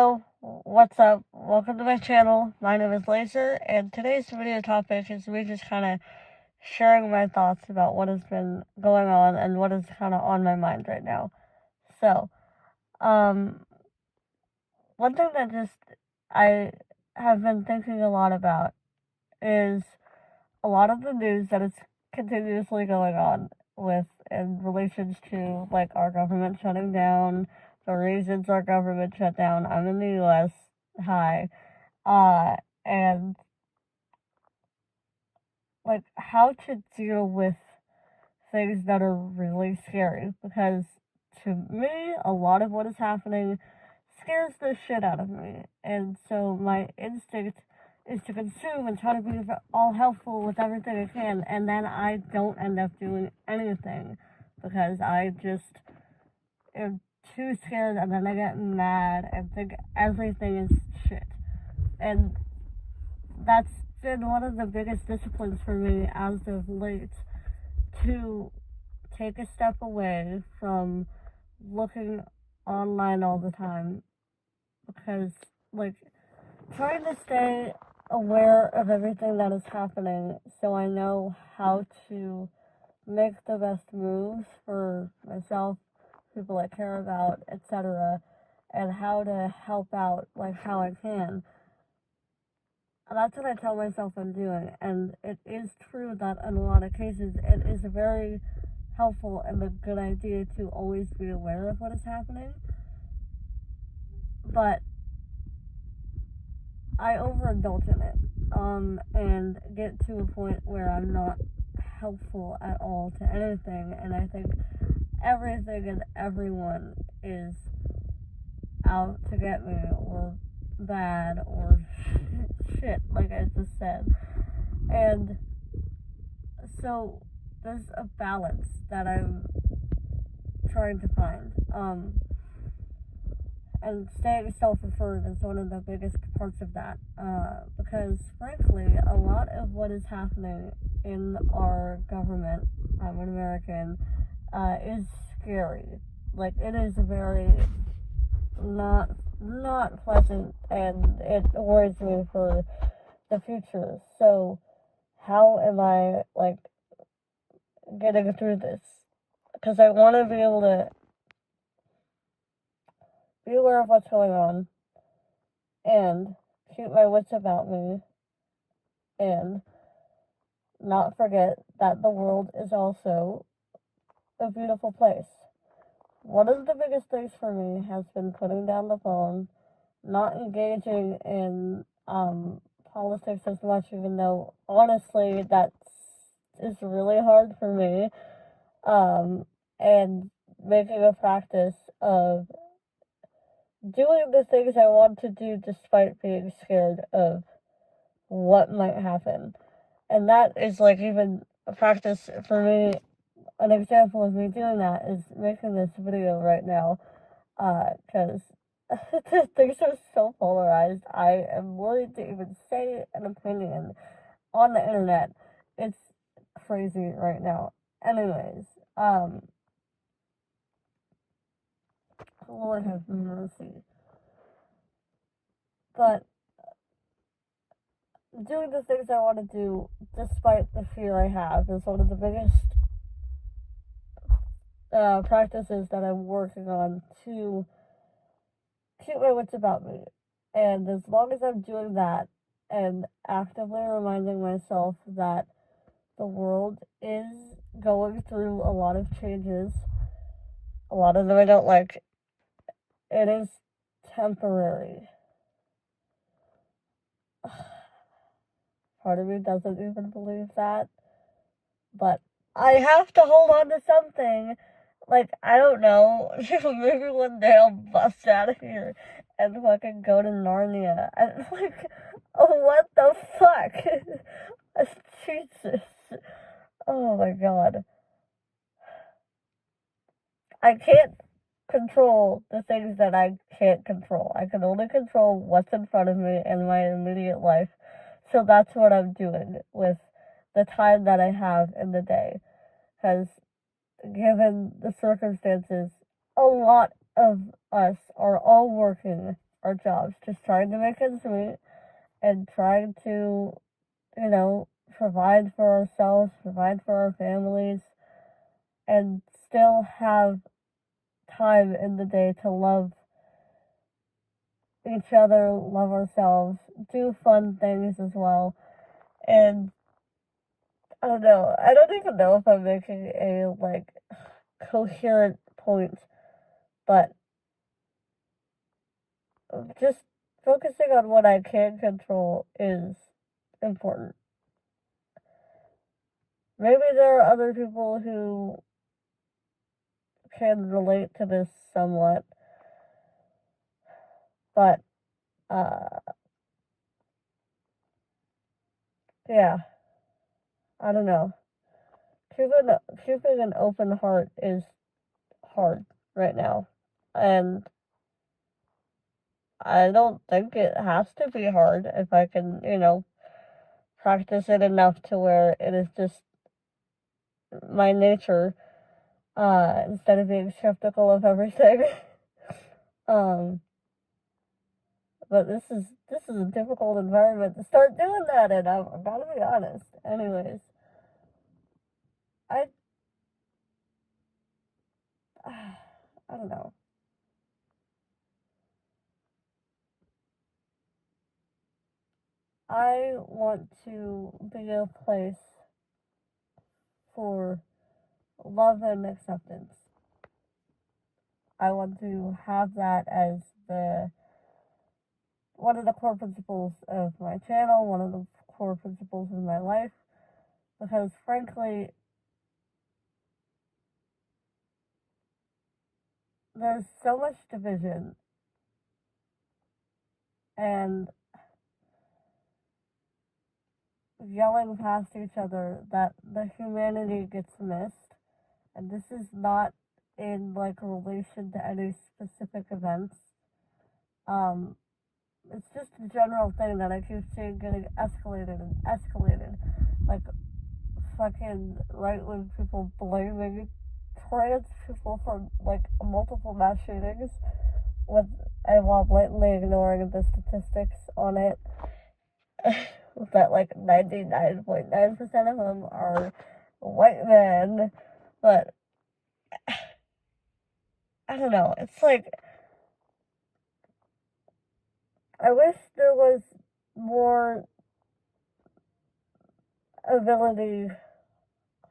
Hello, what's up? Welcome to my channel. My name is Laser, and today's video topic is me just kind of sharing my thoughts about what has been going on and what is kind of on my mind right now. So, um, one thing that I have been thinking a lot about is a lot of the news that is continuously going on with in relations to like our government shutting down, the reasons our government shut down. I'm in the US. Hi. And like how to deal with things that are really scary because to me, a lot of what is happening scares the shit out of me. And so my instinct is to consume and try to be all helpful with everything I can, and then I don't end up doing anything because I just am too scared, and then I get mad and think everything is shit. And that's been one of the biggest disciplines for me as of late, to take a step away from looking online all the time, because like trying to stay aware of everything that is happening so I know how to make the best moves for myself, people I care about, etc., and how to help out like how I can. That's what I tell myself I'm doing, and it is true that in a lot of cases it is very helpful and a good idea to always be aware of what is happening. But I overindulge in it, and get to a point where I'm not helpful at all to anything, and I think everything and everyone is out to get me, or bad, or shit, like I just said. And so there's a balance that I'm trying to find. And staying self-referred is one of the biggest parts of that. Because frankly, a lot of what is happening in our government, I'm an American, is scary. Like, it is very not pleasant, and it worries me for the future. So how am I like getting through this? Because I want to be able to be aware of what's going on and keep my wits about me and not forget that the world is also a beautiful place. One of the biggest things for me has been putting down the phone, not engaging in politics as much, even though honestly that is really hard for me. And making a practice of doing the things I want to do despite being scared of what might happen. And that is like even a practice for me. An example of me doing that is making this video right now, because things are so polarized. I am worried to even say an opinion on the internet. It's crazy right now. Anyways, Lord have mercy. But doing the things I want to do despite the fear I have is one of the biggest practices that I'm working on to keep my wits about me. And as long as I'm doing that and actively reminding myself that the world is going through a lot of changes, a lot of them I don't like, it is temporary. Part of me doesn't even believe that, but I have to hold on to something. Like, I don't know, maybe one day I'll bust out of here and fucking go to Narnia. And, like, oh, what the fuck? Jesus. Oh my god. I can't control the things that I can't control. I can only control what's in front of me and my immediate life. So that's what I'm doing with the time that I have in the day. Because given the circumstances, a lot of us are all working our jobs, just trying to make ends meet and trying to, provide for ourselves, provide for our families, and still have time in the day to love each other, love ourselves, do fun things as well. And I don't know. I don't even know if I'm making a coherent point, but just focusing on what I can control is important. Maybe there are other people who can relate to this somewhat, but yeah, I don't know. Keeping an open heart is hard right now, and I don't think it has to be hard if I can, practice it enough to where it is just my nature, instead of being skeptical of everything. um, but this is a difficult environment to start doing that in. I'm gotta be honest. Anyways, I I don't know. I want to be a place for love and acceptance. I want to have that as the one of the core principles of my channel, one of the core principles of my life, because frankly, there's so much division and yelling past each other that the humanity gets missed. And this is not in relation to any specific events. Um, it's just a general thing that I keep seeing getting escalated and escalated. Like fucking right wing people blaming trans people for multiple mass shootings with and while blatantly ignoring the statistics on it. That 99.9% of them are white men. But I don't know. It's I wish there was more ability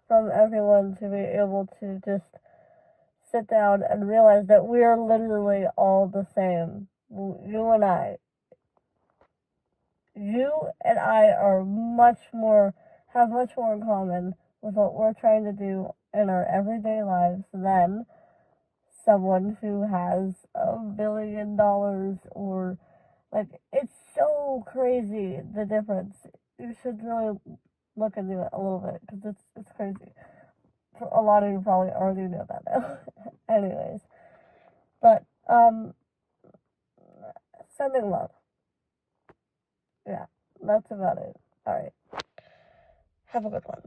from everyone to be able to just sit down and realize that we are literally all the same. You and I. You and I are have much more in common with what we're trying to do in our everyday lives than someone who has $1 billion or it's so crazy the difference. You should really look into it a little bit because it's crazy. A lot of you probably already know that now. Anyways, but sending love. Yeah, that's about it. All right, have a good one.